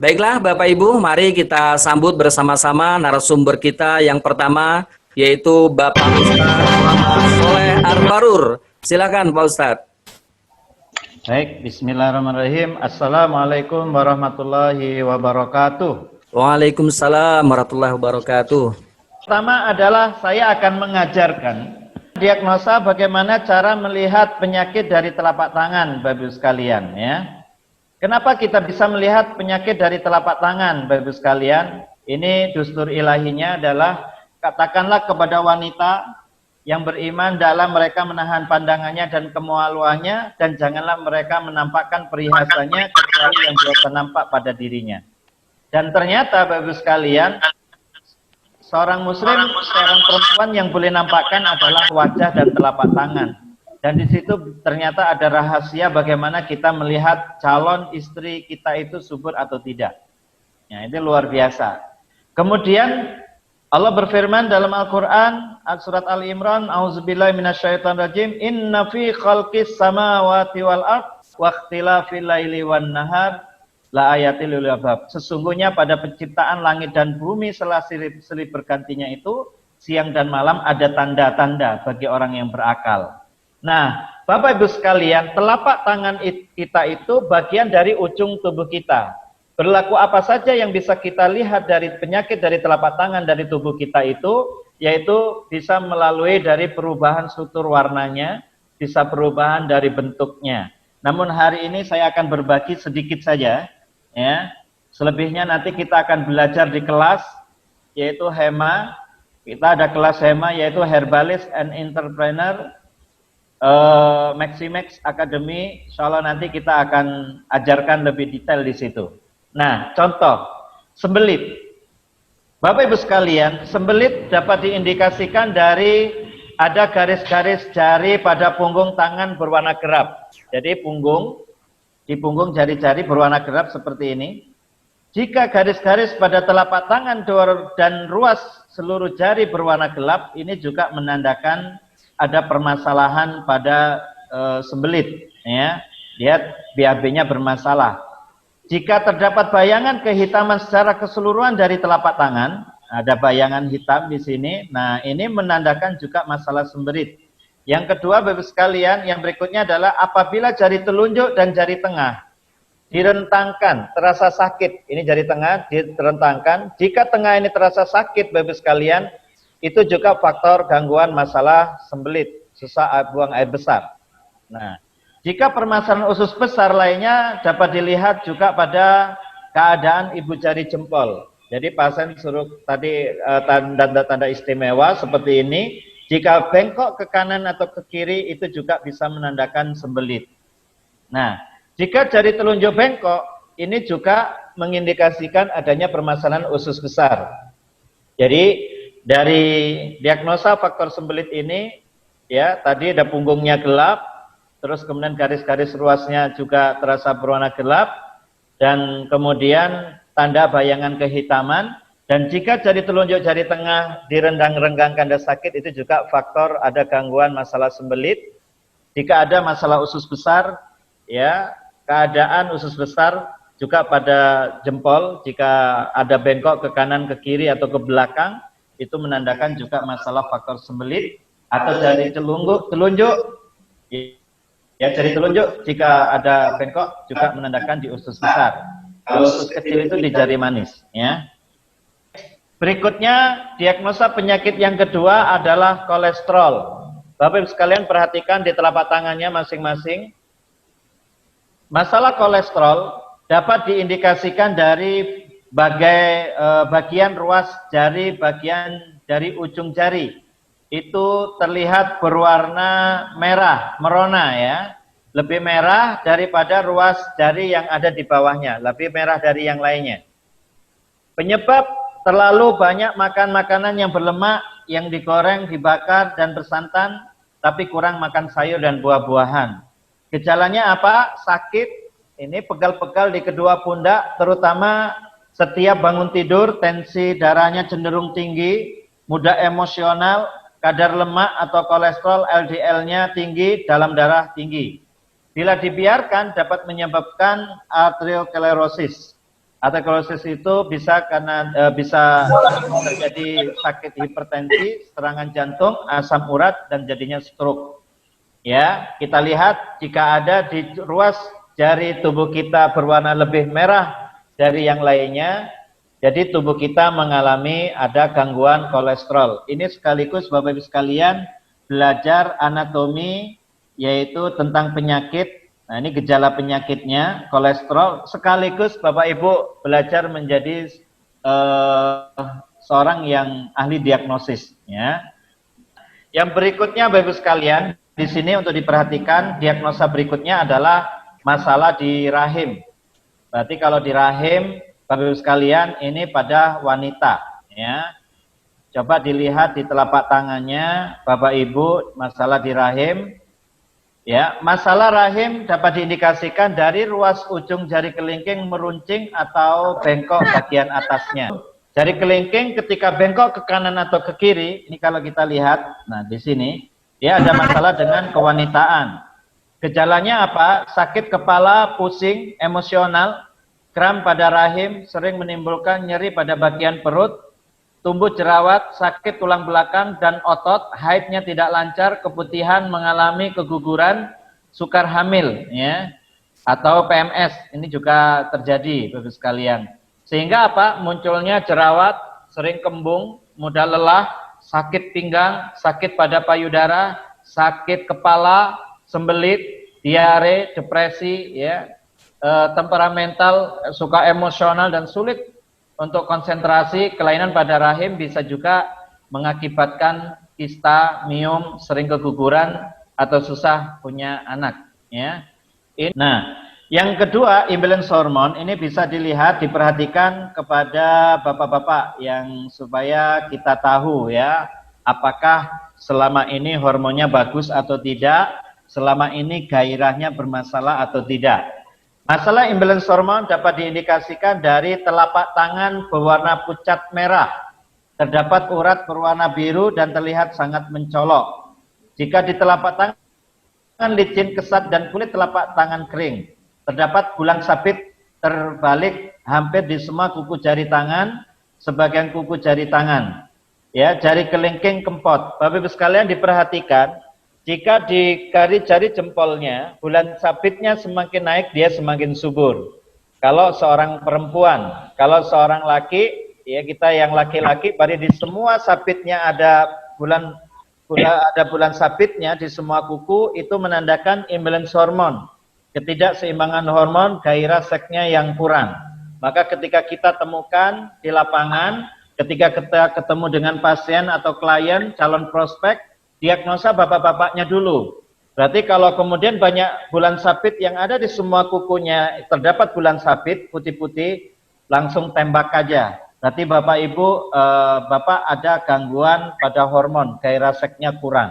Baiklah Bapak Ibu, mari kita sambut bersama-sama narasumber kita yang pertama, yaitu Bapak Ustadz Muhammad Soleh Arbarur. Silakan Pak Ustadz. Baik, bismillahirrahmanirrahim. Assalamualaikum warahmatullahi wabarakatuh. Waalaikumsalam warahmatullahi wabarakatuh. Pertama adalah saya akan mengajarkan diagnosa bagaimana cara melihat penyakit dari telapak tangan, Bapak Ibu sekalian, ya. Kenapa kita bisa melihat penyakit dari telapak tangan, Bapak Ibu sekalian? Ini dustur ilahinya adalah katakanlah kepada wanita yang beriman dalam mereka menahan pandangannya dan kemaluannya, dan janganlah mereka menampakkan perhiasannya kecuali yang biasa nampak pada dirinya. Dan ternyata Bapak Ibu sekalian, seorang muslim, seorang perempuan yang boleh nampakkan adalah wajah dan telapak tangan. Dan di situ ternyata ada rahasia bagaimana kita melihat calon istri kita itu subur atau tidak. Ya, itu luar biasa. Kemudian Allah berfirman dalam Al-Quran, surat Al-Imran, A'udzubillahi minasyaitonirrajim, Inna fi khalqis samawati wal ard wa ikhtilafil laili wan nahar la ayatil lil albab. Sesungguhnya pada penciptaan langit dan bumi setelah silih bergantinya itu, siang dan malam ada tanda-tanda bagi orang yang berakal. Nah, Bapak Ibu sekalian, telapak tangan kita itu bagian dari ujung tubuh kita. Berlaku apa saja yang bisa kita lihat dari penyakit dari telapak tangan dari tubuh kita itu, yaitu bisa melalui dari perubahan struktur warnanya, bisa perubahan dari bentuknya. Namun hari ini saya akan berbagi sedikit saja, ya. Selebihnya nanti kita akan belajar di kelas, yaitu HEMA. Kita ada kelas HEMA, yaitu Herbalist and Entrepreneur Maximex Academy. Insyaallah nanti kita akan ajarkan lebih detail di situ. Nah, contoh sembelit. Bapak Ibu sekalian, sembelit dapat diindikasikan dari ada garis-garis jari pada punggung tangan berwarna gelap. Jadi di punggung jari-jari berwarna gelap seperti ini. Jika garis-garis pada telapak tangan dan ruas seluruh jari berwarna gelap, ini juga menandakan ada permasalahan pada sembelit, ya. Lihat BAB-nya bermasalah. Jika terdapat bayangan kehitaman secara keseluruhan dari telapak tangan, ada bayangan hitam di sini. Nah, ini menandakan juga masalah sembelit. Yang kedua, Bapak sekalian, yang berikutnya adalah apabila jari telunjuk dan jari tengah direntangkan, terasa sakit. Ini jari tengah direntangkan. Jika tengah ini terasa sakit, Bapak sekalian, itu juga faktor gangguan masalah sembelit, susah buang air besar. Nah, jika permasalahan usus besar lainnya dapat dilihat juga pada keadaan ibu jari jempol. Jadi pasien suruh tadi tanda-tanda istimewa seperti ini. Jika bengkok ke kanan atau ke kiri itu juga bisa menandakan sembelit. Nah, jika jari telunjuk bengkok ini juga mengindikasikan adanya permasalahan usus besar. Jadi dari diagnosa faktor sembelit ini, ya tadi ada punggungnya gelap, terus kemudian garis-garis ruasnya juga terasa berwarna gelap, dan kemudian tanda bayangan kehitaman. Dan jika jari telunjuk jari tengah direnggang-renggangkan dan sakit, itu juga faktor ada gangguan masalah sembelit. Jika ada masalah usus besar, ya keadaan usus besar juga pada jempol, jika ada bengkok ke kanan, ke kiri atau ke belakang, itu menandakan juga masalah faktor sembelit. Atau jari telunjuk, ya jari telunjuk jika ada bengkok juga menandakan di usus besar. Kalau usus kecil itu di jari manis, ya. Berikutnya diagnosa penyakit yang kedua adalah kolesterol. Bapak Ibu sekalian perhatikan di telapak tangannya masing-masing. Masalah kolesterol dapat diindikasikan dari bagian ruas jari, bagian dari ujung jari. Itu terlihat berwarna merah, merona ya. Lebih merah daripada ruas jari yang ada di bawahnya, lebih merah dari yang lainnya. Penyebab terlalu banyak makan makanan yang berlemak, yang digoreng, dibakar, dan bersantan, tapi kurang makan sayur dan buah-buahan. Gejalanya apa? Sakit, ini pegal-pegal di kedua pundak, terutama setiap bangun tidur, tensi darahnya cenderung tinggi, mudah emosional, kadar lemak atau kolesterol LDL-nya tinggi, dalam darah tinggi. Bila dibiarkan dapat menyebabkan arteriosklerosis. Aterosklerosis itu bisa karena bisa terjadi sakit hipertensi, serangan jantung, asam urat, dan jadinya stroke. Ya, kita lihat jika ada di ruas jari tubuh kita berwarna lebih merah dari yang lainnya, jadi tubuh kita mengalami ada gangguan kolesterol. Ini sekaligus Bapak Ibu sekalian belajar anatomi, yaitu tentang penyakit. Nah, ini gejala penyakitnya, kolesterol, sekaligus Bapak Ibu belajar menjadi seorang yang ahli diagnosis. Ya. Yang berikutnya Bapak Ibu sekalian, di sini untuk diperhatikan, diagnosa berikutnya adalah masalah di rahim. Berarti kalau di rahim, Bapak Ibu sekalian, ini pada wanita. Ya. Coba dilihat di telapak tangannya, Bapak Ibu, masalah di rahim. Ya, masalah rahim dapat diindikasikan dari ruas ujung jari kelingking meruncing atau bengkok bagian atasnya. Jari kelingking ketika bengkok ke kanan atau ke kiri, ini kalau kita lihat, nah di sini, ya ada masalah dengan kewanitaan. Gejalanya apa? Sakit kepala, pusing, emosional, kram pada rahim, sering menimbulkan nyeri pada bagian perut, tumbuh jerawat, sakit tulang belakang dan otot, haidnya tidak lancar, keputihan, mengalami keguguran, sukar hamil, ya, atau PMS. Ini juga terjadi, Bapak sekalian. Sehingga apa? Munculnya jerawat, sering kembung, mudah lelah, sakit pinggang, sakit pada payudara, sakit kepala, sembelit, diare, depresi, ya, temperamental, suka emosional dan sulit untuk konsentrasi. Kelainan pada rahim bisa juga mengakibatkan kista, miom, sering keguguran atau susah punya anak. Ya. Nah, yang kedua, imbalance hormone ini bisa dilihat, diperhatikan kepada bapak-bapak yang supaya kita tahu ya, apakah selama ini hormonnya bagus atau tidak, selama ini gairahnya bermasalah atau tidak. Masalah imbalance hormon dapat diindikasikan dari telapak tangan berwarna pucat merah. Terdapat urat berwarna biru dan terlihat sangat mencolok. Jika di telapak tangan licin, kesat, dan kulit telapak tangan kering. Terdapat bulan sabit terbalik hampir di semua kuku jari tangan, sebagian kuku jari tangan. Ya, jari kelingking kempot. Bapak Ibu sekalian diperhatikan, jika di jari jempolnya, bulan sabitnya semakin naik, dia semakin subur. Kalau seorang perempuan, kalau seorang laki, ya kita yang laki-laki, pada di semua sabitnya ada bulan sabitnya di semua kuku, itu menandakan imbalance hormon, ketidakseimbangan hormon, gairah seksnya yang kurang. Maka ketika kita temukan di lapangan, ketika kita ketemu dengan pasien atau klien, calon prospek, diagnosa bapak-bapaknya dulu. Berarti kalau kemudian banyak bulan sabit yang ada di semua kukunya, terdapat bulan sabit putih-putih, langsung tembak aja. Berarti bapak ibu, bapak ada gangguan pada hormon, gairah seksnya kurang.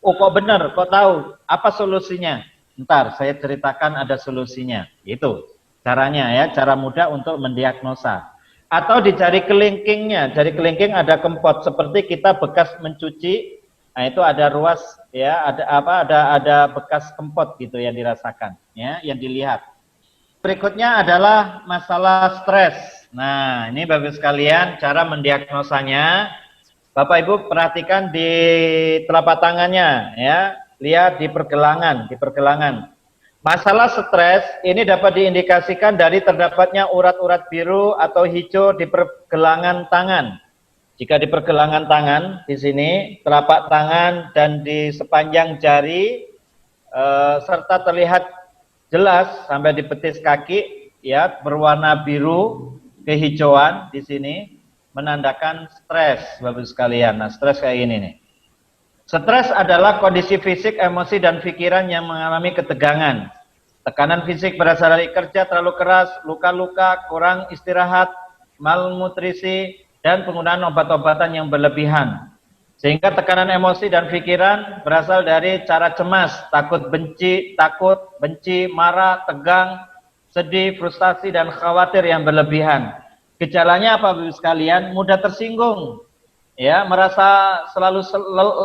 Oh kok benar, kok tahu? Apa solusinya? Ntar saya ceritakan ada solusinya. Itu caranya ya, cara mudah untuk mendiagnosa. Atau di jari kelingkingnya, jari kelingking ada kempot, seperti kita bekas mencuci. Nah, itu ada ruas ya, ada bekas kempot gitu yang dirasakan ya, yang dilihat. Berikutnya adalah masalah stres. Nah, ini Bapak sekalian cara mendiagnosanya. Bapak Ibu perhatikan di telapak tangannya ya, lihat di pergelangan, Masalah stres ini dapat diindikasikan dari terdapatnya urat-urat biru atau hijau di pergelangan tangan. Jika di pergelangan tangan, di sini, telapak tangan dan di sepanjang jari, serta terlihat jelas sampai di betis kaki, ya berwarna biru kehijauan di sini, menandakan stres, Bapak sekalian. Nah, stres kayak gini nih. Stres adalah kondisi fisik, emosi, dan pikiran yang mengalami ketegangan. Tekanan fisik berasal dari kerja terlalu keras, luka-luka, kurang istirahat, malnutrisi, dan penggunaan obat-obatan yang berlebihan. Sehingga tekanan emosi dan pikiran berasal dari cara cemas, takut, benci, marah, tegang, sedih, frustasi, dan khawatir yang berlebihan. Gejalanya apa Bapak sekalian? Mudah tersinggung, ya, merasa selalu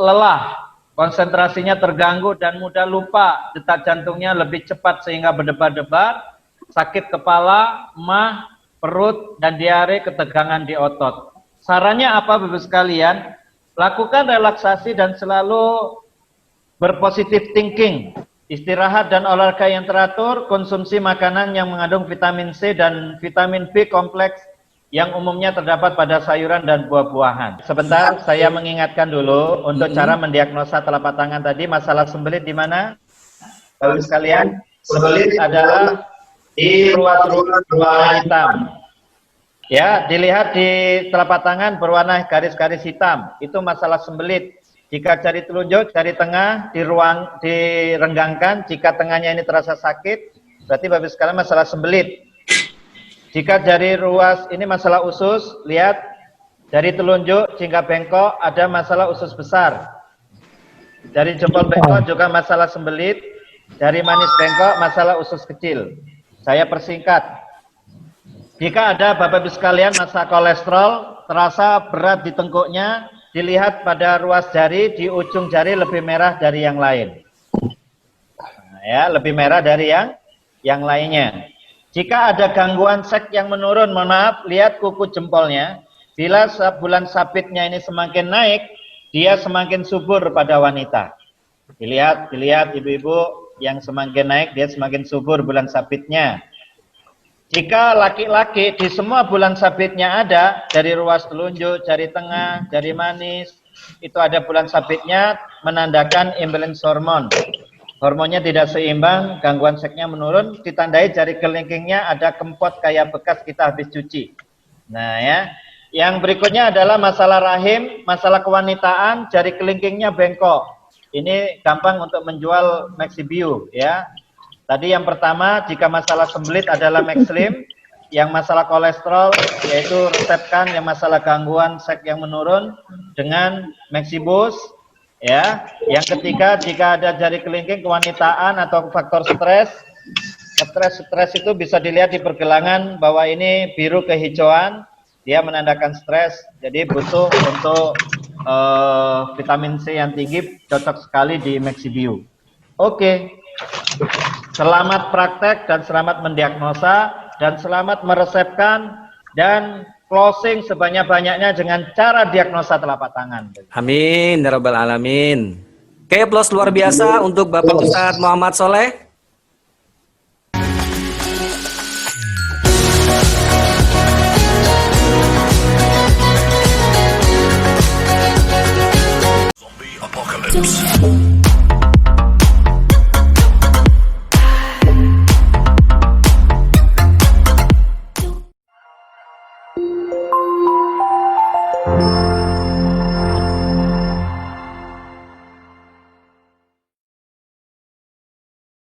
lelah, konsentrasinya terganggu dan mudah lupa, detak jantungnya lebih cepat sehingga berdebar-debar, sakit kepala, emah, perut, dan diare, ketegangan di otot. Sarannya apa Bapak sekalian? Lakukan relaksasi dan selalu berpositif thinking. Istirahat dan olahraga yang teratur, konsumsi makanan yang mengandung vitamin C dan vitamin B kompleks yang umumnya terdapat pada sayuran dan buah-buahan. Sebentar, saya mengingatkan dulu untuk cara mendiagnosa telapak tangan tadi. Masalah sembelit di mana? Bapak sekalian, sembelit adalah di ruas-ruas berwarna hitam. Ya, dilihat di telapak tangan berwarna garis-garis hitam. Itu masalah sembelit. Jika jari telunjuk, jari tengah direnggangkan. Jika tengahnya ini terasa sakit, berarti Bapak sekalian masalah sembelit. Jika jari ruas ini masalah usus, lihat jari telunjuk, jingkap bengkok ada masalah usus besar. Jari jempol bengkok juga masalah sembelit. Jari manis bengkok masalah usus kecil. Saya persingkat. Jika ada Bapak Ibu sekalian masalah kolesterol, terasa berat di tengkuknya, dilihat pada ruas jari, di ujung jari lebih merah dari yang lain. Nah, ya, lebih merah dari yang lainnya. Jika ada gangguan seks yang menurun, mohon maaf, lihat kuku jempolnya. Bila bulan sabitnya ini semakin naik, dia semakin subur pada wanita. Dilihat ibu-ibu yang semakin naik, dia semakin subur bulan sabitnya. Jika laki-laki di semua bulan sabitnya ada, dari ruas telunjuk, jari tengah, jari manis, itu ada bulan sabitnya, menandakan imbalance hormon. Hormonnya tidak seimbang, gangguan seksnya menurun, ditandai jari kelingkingnya ada kempot kayak bekas kita habis cuci. Nah ya, yang berikutnya adalah masalah rahim, masalah kewanitaan, jari kelingkingnya bengkok. Ini gampang untuk menjual Maxibiu ya. Tadi yang pertama, jika masalah sembelit adalah Maxlim, yang masalah kolesterol yaitu resepkan, yang masalah gangguan seks yang menurun dengan Maxibus ya. Yang ketiga, jika ada jari kelingking kewanitaan atau faktor stres itu bisa dilihat di pergelangan bahwa ini biru kehijauan, dia menandakan stres, jadi butuh untuk vitamin C yang tinggi, cocok sekali di Maxibiu. Oke. Selamat praktek dan selamat mendiagnosa dan selamat meresepkan dan closing sebanyak-banyaknya dengan cara diagnosa telapak tangan. Amin, ya Rabbal Alamin. Oke, plus luar biasa untuk Bapak Ustadz Muhammad Soleh. Zombie apocalypse.